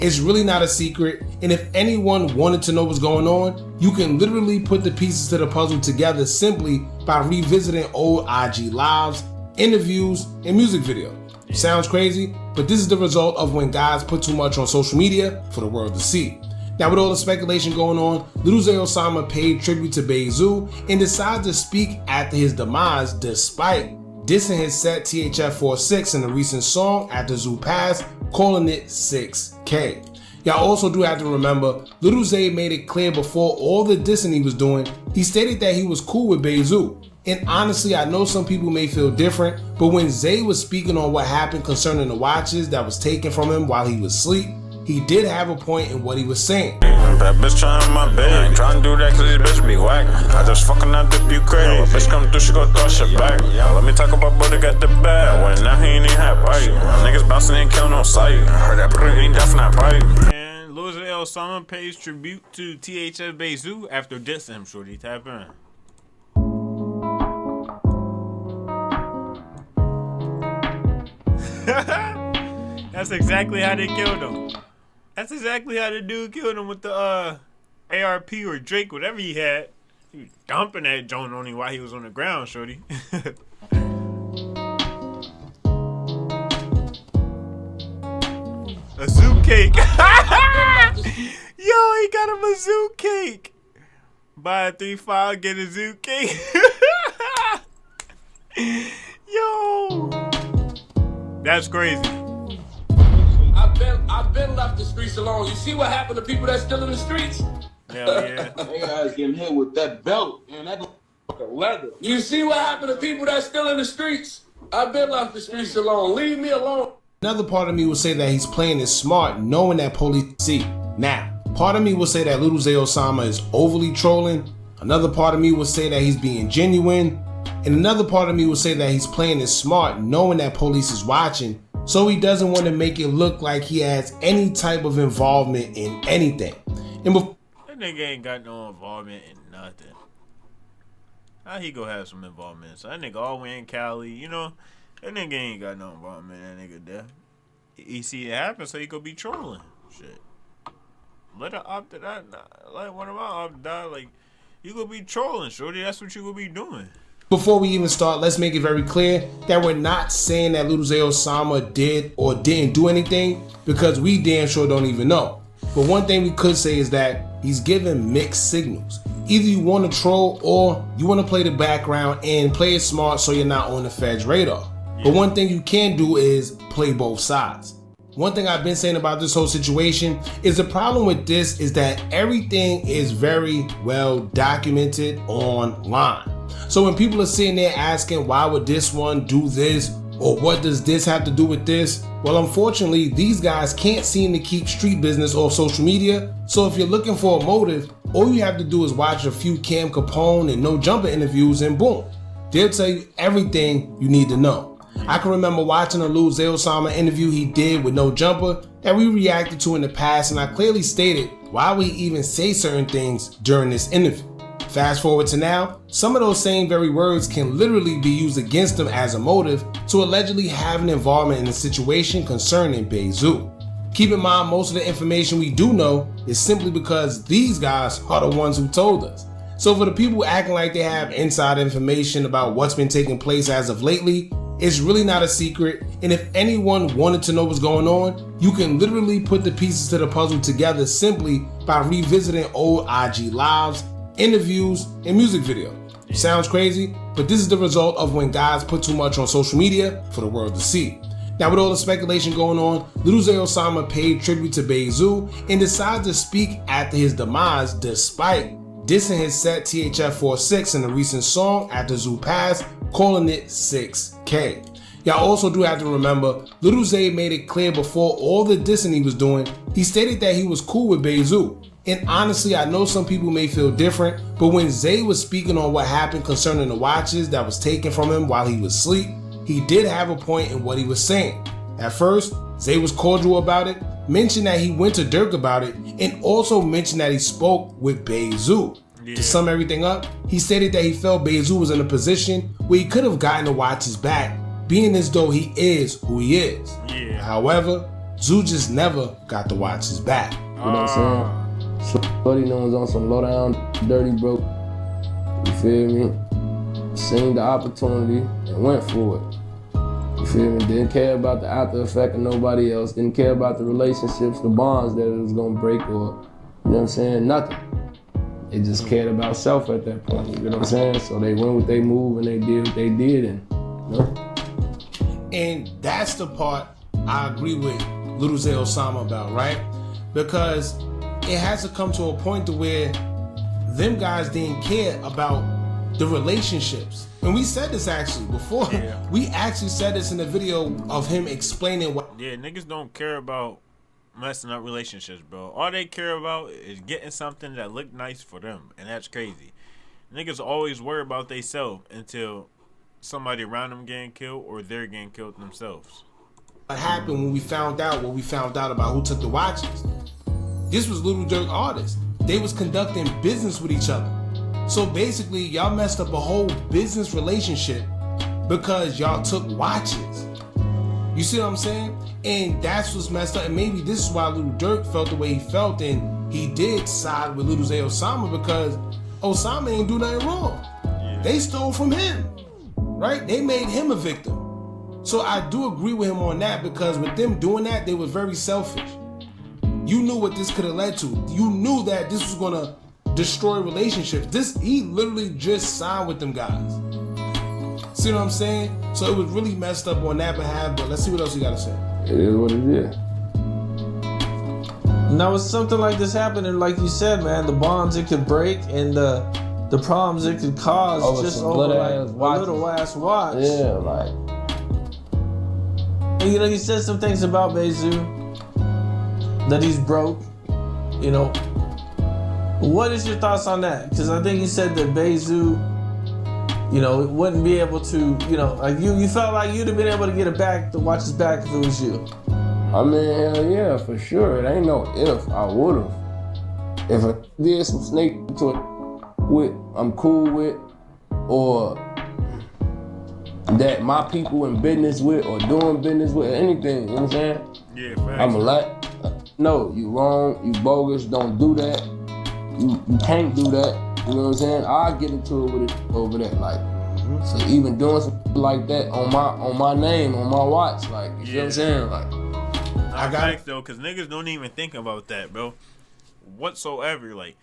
It's really not a secret, and if anyone wanted to know what's going on, you can literally put the pieces to the puzzle together simply by revisiting old IG lives, interviews, and music videos. Sounds crazy, but this is the result of when guys put too much on social media for the world to see. Now, with all the speculation going on, Lil Zay Osama paid tribute to Bayzoo and decided to speak after his demise despite dissing his set THF 46 in a recent song after Zoo passed, calling it 6K. Y'all also do have to remember, Lil Zay made it clear before all the dissing he was doing, he stated that he was cool with Bayzoo. And honestly, I know some people may feel different, but when Zay was speaking on what happened concerning the watches that was taken from him while he was asleep, he did have a point in what he was saying. That bitch trying my bed, ain't trying to do that cause this bitch be whack. I just fucking out the Ukraine. Bitch come through, she gon' throw shit back. Let me talk about brother got the bag. When now he ain't even had bite. Niggas bouncing ain't killing on sight. Heard that brother ain't definitely bite. And Lil Zay Osama pays tribute to THF Bayzoo after dissing him. Shorty, tap in. That's exactly how they killed him. That's exactly how the dude killed him with the ARP or Drake, whatever he had. He was dumping that joint on him while he was on the ground, shorty. A zoo cake. Yo, he got him a zoo cake. Buy a 3-5, get a zoo cake. Yo. That's crazy. I've been left the streets alone. You see what happened to people that's still in the streets? Hell yeah. They guys getting hit with that belt, man. That fucking leather. You see what happened to people that's still in the streets? I've been left the streets alone. Leave me alone. Another part of me will say that he's playing it smart, knowing that police see. Now, part of me will say that Lil Zay Osama is overly trolling. Another part of me will say that he's being genuine. And another part of me will say that he's playing it smart, knowing that police is watching, so he doesn't want to make it look like he has any type of involvement in anything. And that nigga ain't got no involvement in nothing. How he go have some involvement? So that nigga all the way in Cali, you know, that nigga ain't got no involvement in that nigga there. He see it happen, so he go be trolling. Shit. Let her opt it out. Like one of my opt out, like, you gonna be trolling, shorty. That's what you gonna be doing. Before we even start, let's make it very clear that we're not saying that Lil Zay Osama did or didn't do anything, because we damn sure don't even know. But one thing we could say is that he's giving mixed signals. Either you want to troll or you want to play the background and play it smart so you're not on the Fed's radar. Yeah. But one thing you can do is play both sides. One thing I've been saying about this whole situation is the problem with this is that everything is very well documented online. So when people are sitting there asking, why would this one do this? Or what does this have to do with this? Well, unfortunately, these guys can't seem to keep street business off social media. So if you're looking for a motive, all you have to do is watch a few Cam Capone and No Jumper interviews and boom, they'll tell you everything you need to know. I can remember watching a Lil Zay Osama interview he did with No Jumper that we reacted to in the past, and I clearly stated why we even say certain things during this interview. Fast forward to now, some of those same very words can literally be used against them as a motive to allegedly have an involvement in a situation concerning Bayzoo. Keep in mind, most of the information we do know is simply because these guys are the ones who told us. So for the people acting like they have inside information about what's been taking place as of lately, it's really not a secret, and if anyone wanted to know what's going on, you can literally put the pieces to the puzzle together simply by revisiting old IG lives, interviews, and music videos. Sounds crazy, but this is the result of when guys put too much on social media for the world to see. Now, with all the speculation going on, Lil Zay Osama paid tribute to Bayzoo and decided to speak after his demise despite dissing his set THF 46 in a recent song after Zoo passed, calling it 6K. Y'all also do have to remember, Lil Zay made it clear before all the dissing he was doing, he stated that he was cool with Bayzoo. And honestly, I know some people may feel different, but when Zay was speaking on what happened concerning the watches that was taken from him while he was asleep, he did have a point in what he was saying. At first, Zay was cordial about it, mentioned that he went to Dirk about it, and also mentioned that he spoke with Bayzoo. Yeah. To sum everything up, he stated that he felt Bayzoo was in a position where he could have gotten the watches back, being as though he is who he is. Yeah. However, Zoo just never got the watches back. You know what I'm saying? Shorty was on some low down, dirty broke. You feel me? Seen the opportunity and went for it. You feel me? Didn't care about the after effect of nobody else. Didn't care about the relationships, the bonds that it was gonna break or, you know what I'm saying? Nothing. They just cared about self at that point, you know what I'm saying? So they went with their move and they did what they did, and you know? And that's the part I agree with Lil Zay Osama about, right? Because it has to come to a point to where them guys didn't care about the relationships. And we said this actually before. Yeah. We actually said this in the video of him explaining what. Yeah, niggas don't care about messing up relationships, bro. All they care about is getting something that look nice for them, and that's crazy. Niggas always worry about theyself until somebody around them getting killed or they're getting killed themselves. What happened when we found out what we found out about who took the watches? This was Little Durk artists. They was conducting business with each other. So basically, y'all messed up a whole business relationship because y'all took watches. You see what I'm saying? And that's what's messed up. And maybe this is why Lil Durk felt the way he felt, and he did side with Lil Zay Osama because Osama ain't do nothing wrong. Yeah. They stole from him, right? They made him a victim. So I do agree with him on that because with them doing that, they were very selfish. You knew what this could have led to. You knew that this was gonna destroy relationships. He literally just signed with them guys. See what I'm saying? So it was really messed up on that behalf, but let's see what else you gotta say. It is what it is. Now, with something like this happening, like you said, man, the bonds it could break and the problems it could cause Over just some over like little-ass a watches. little ass watch. Yeah, like. And, you know, you said some things about Bayzoo, that he's broke, you know. What is your thoughts on that? Because I think you said that Bayzoo, you know, wouldn't be able to, you know, like you felt like you'd have been able to get it back, the watches back if it was you. I mean, hell yeah, for sure. It ain't no if. I would've. If I did some snake to it with, I'm cool with, or that my people in business with or doing business with, anything, you know what I'm saying? Yeah, facts. I'm like, no, you wrong, you bogus, don't do that. You can't do that. You know what I'm saying? I'll get into it with it over there. Like, so even doing something like that on my name, on my watch, like, you know what I'm saying? Like, I got it though, cause niggas don't even think about that, bro. Whatsoever, like,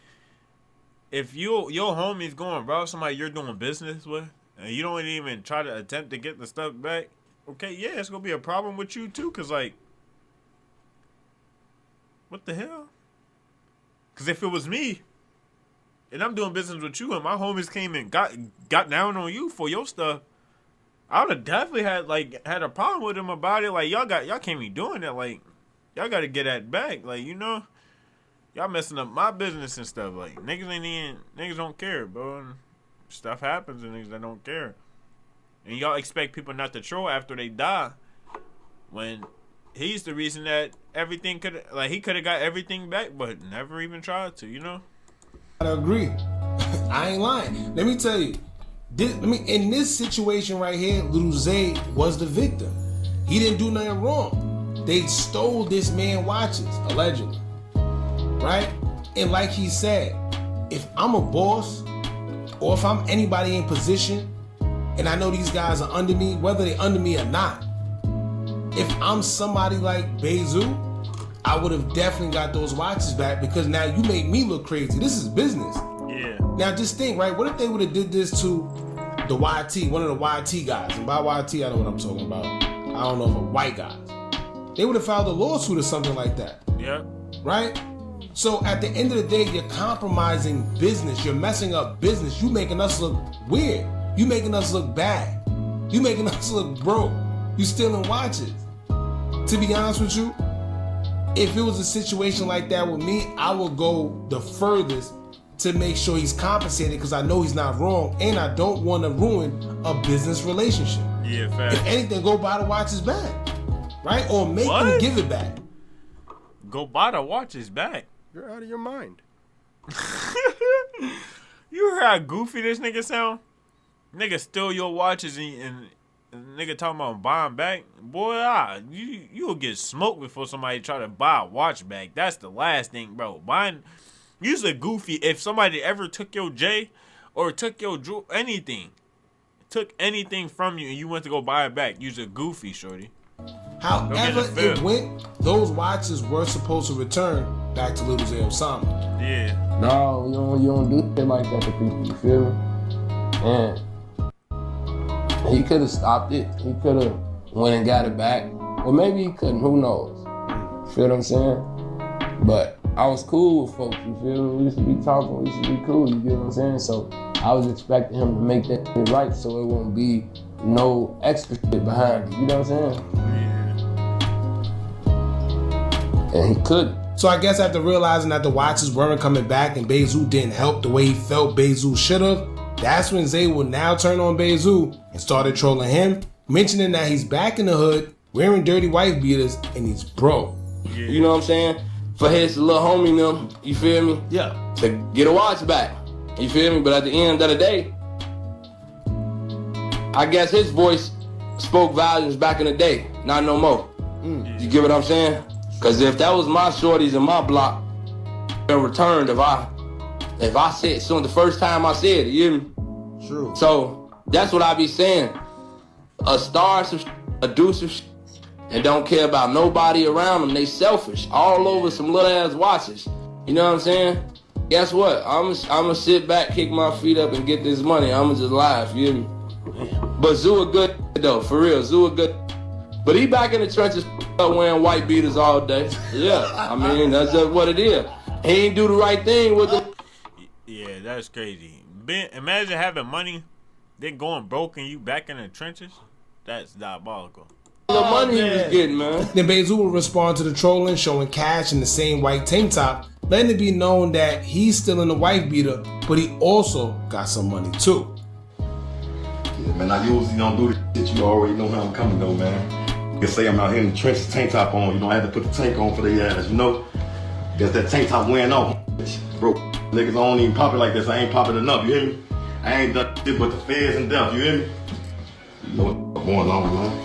if your homie's going rob somebody you're doing business with, and you don't even try to attempt to get the stuff back, okay, yeah, it's gonna be a problem with you too, cause like, what the hell? Cause if it was me, and I'm doing business with you, and my homies came and got down on you for your stuff, I would have definitely had a problem with them about it. Like, y'all can't be doing that. Like, y'all got to get that back. Like, you know, y'all messing up my business and stuff. Like, niggas don't care, bro. And stuff happens and niggas that don't care. And y'all expect people not to troll after they die, when he's the reason that everything he could have got everything back, but never even tried to, you know? I agree. I ain't lying. Let me tell you. In this situation right here, Lil Zay was the victim. He didn't do nothing wrong. They stole this man watches, allegedly. Right? And like he said, if I'm a boss, or if I'm anybody in position, and I know these guys are under me, whether they under me or not, if I'm somebody like Bayzoo, I would have definitely got those watches back, because now you make me look crazy. This is business. Yeah. Now just think, right? What if they would have did this to the YT, one of the YT guys? And by YT, I know what I'm talking about. I don't know if a white guys. They would have filed a lawsuit or something like that. Yeah. Right? So at the end of the day, you're compromising business. You're messing up business. You making us look weird. You making us look bad. You making us look broke. You stealing watches. To be honest with you, if it was a situation like that with me, I would go the furthest to make sure he's compensated, because I know he's not wrong, and I don't want to ruin a business relationship. Yeah, facts. If anything, go buy the watches back, right? Or make them give it back. Go buy the watches back. You're out of your mind. You heard how goofy this nigga sound? Nigga steal your watches and nigga talking about buying back, boy, you'll get smoked before somebody try to buy a watch back. That's the last thing, bro. You's a goofy. If somebody ever took your J or took your anything from you and you went to go buy it back, you's a goofy, shorty. However it went, those watches were supposed to return back to Lil Zay Osama. Yeah. No, you don't do shit like that to people, you feel me? And he could have stopped it. He could have went and got it back. Or maybe he couldn't, who knows? Feel what I'm saying? But I was cool with folks, you feel me? We used to be talking, we used to be cool, you get what I'm saying? So I was expecting him to make that shit right so it won't be no extra shit behind it, you know what I'm saying? And he couldn't. So I guess after realizing that the watches weren't coming back and Bayzoo didn't help the way he felt Bayzoo should have, that's when Zay will now turn on Bayzoo and started trolling him, mentioning that he's back in the hood, wearing dirty wife beaters, and he's broke. You know what I'm saying? For his little homie them, you feel me? Yeah. To get a watch back, you feel me? But at the end of the day, I guess his voice spoke volumes back in the day, not no more. You get what I'm saying? Cause if that was my shorties in my block, it returned if I said so the first time I said it, you hear me? True. So that's what I be saying. A star some a do some and don't care about nobody around them. They selfish all over some little ass watches. You know what I'm saying? Guess what? I'ma sit back, kick my feet up, and get this money. I'ma just laugh. You hear me? But Zoo a good though, for real. Zoo a good. But he back in the trenches wearing white beaters all day. Yeah, I mean that's just what it is. He ain't do the right thing with the. Yeah, that's crazy. Imagine having money, then going broke and you back in the trenches. That's diabolical. The money he was getting, man. Then Bayzoo will respond to the trolling, showing Cash in the same white tank top, letting it be known that he's still in the wife beater, but he also got some money too. Yeah, man, I usually don't do the shit. You already know how I'm coming though, man. You can say I'm out here in the trenches, tank top on. You know, I had to put the tank on for the ass, you know? Guess that tank top wearing off. Bro, niggas don't even pop it like this. I ain't popping enough, you hear me? I ain't done shit but the feds and death, you hear me? You know what's going on, man.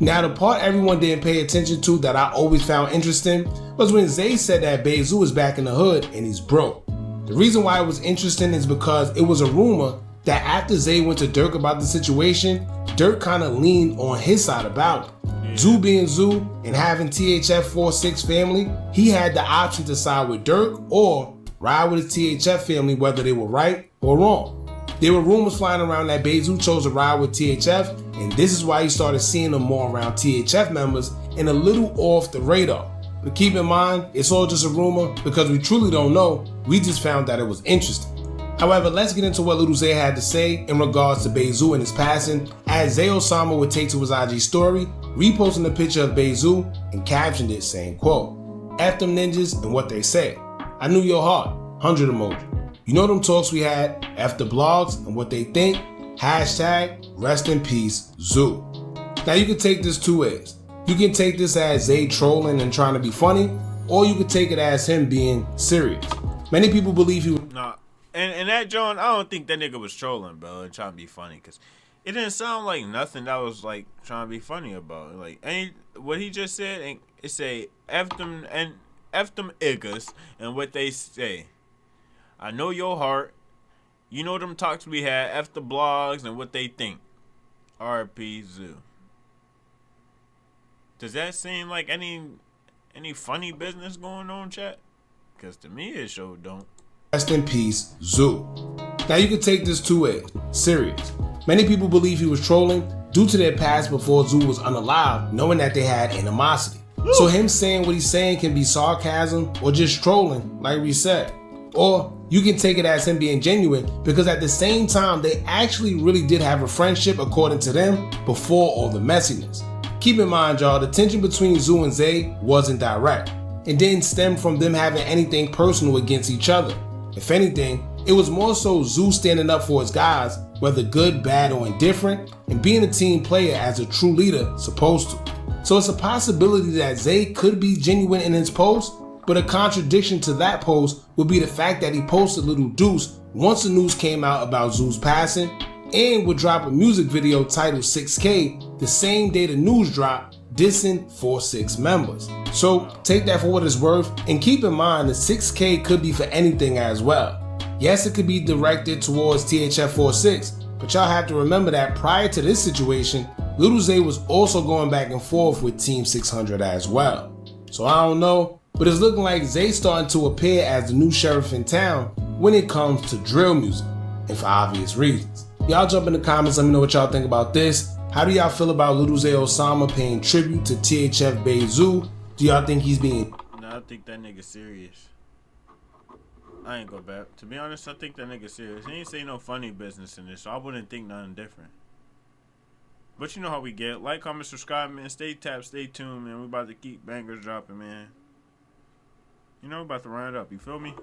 Now, the part everyone didn't pay attention to that I always found interesting was when Zay said that Bayzoo is back in the hood and he's broke. The reason why it was interesting is because it was a rumor that after Zay went to Dirk about the situation, Dirk kind of leaned on his side about it. Zoo being Zoo and having THF 46 family, he had the option to side with Dirk or ride with his THF family, whether they were right or wrong. There were rumors flying around that Bayzoo chose to ride with THF, and this is why he started seeing them more around THF members and a little off the radar. But keep in mind, it's all just a rumor because we truly don't know. We just found that it was interesting. However, let's get into what Lil Zay had to say in regards to Bayzoo and his passing, as Zay Osama would take to his IG story, reposting a picture of Bayzoo and captioned it saying, quote, "F them ninjas and what they say. I knew your heart, 100 emoji. You know them talks we had, F the blogs and what they think, hashtag rest in peace Zoo." Now you can take this two ways. You can take this as Zay trolling and trying to be funny, or you could take it as him being serious. Many people believe he was... Nah, and that John, I don't think that nigga was trolling, bro, and trying to be funny, because it didn't sound like nothing that was like trying to be funny about it. Like, what he just said, it say F them niggas and what they say. I know your heart. You know them talks we had. F the blogs and what they think. R.P. Zoo. Does that seem like any funny business going on, chat? Because to me, it sure don't. Rest in peace, Zoo. Now you can take this two ways. Serious. Many people believe he was trolling due to their past before Zoo was unalive, knowing that they had animosity. So him saying what he's saying can be sarcasm or just trolling, like we said. Or you can take it as him being genuine because at the same time, they actually really did have a friendship according to them before all the messiness. Keep in mind, y'all, the tension between Zoo and Zay wasn't direct. It didn't stem from them having anything personal against each other. If anything, it was more so Zoo standing up for his guys, whether good, bad, or indifferent, and being a team player as a true leader supposed to. So it's a possibility that Zay could be genuine in his post, But a contradiction to that post would be the fact that he posted Little Deuce once the news came out about Zoo's passing, and would drop a music video titled 6K the same day the news dropped, dissing 4-6 members. So take that for what it's worth, and keep in mind that 6K could be for anything as well. Yes, it could be directed towards THF 46, but y'all have to remember that prior to this situation, Lil Zay was also going back and forth with Team 600 as well. So I don't know, but it's looking like Zay's starting to appear as the new sheriff in town when it comes to drill music, and for obvious reasons. Y'all jump in the comments, let me know what y'all think about this. How do y'all feel about Lil Zay Osama paying tribute to THF Bayzoo? Do y'all think he's being... Nah, I think that nigga serious. I ain't go back. To be honest, I think that nigga serious. He ain't say no funny business in this, so I wouldn't think nothing different. But you know how we get. Like, comment, subscribe, man. Stay tapped, stay tuned, man. We about to keep bangers dropping, man. You know, we about to run it up. You feel me?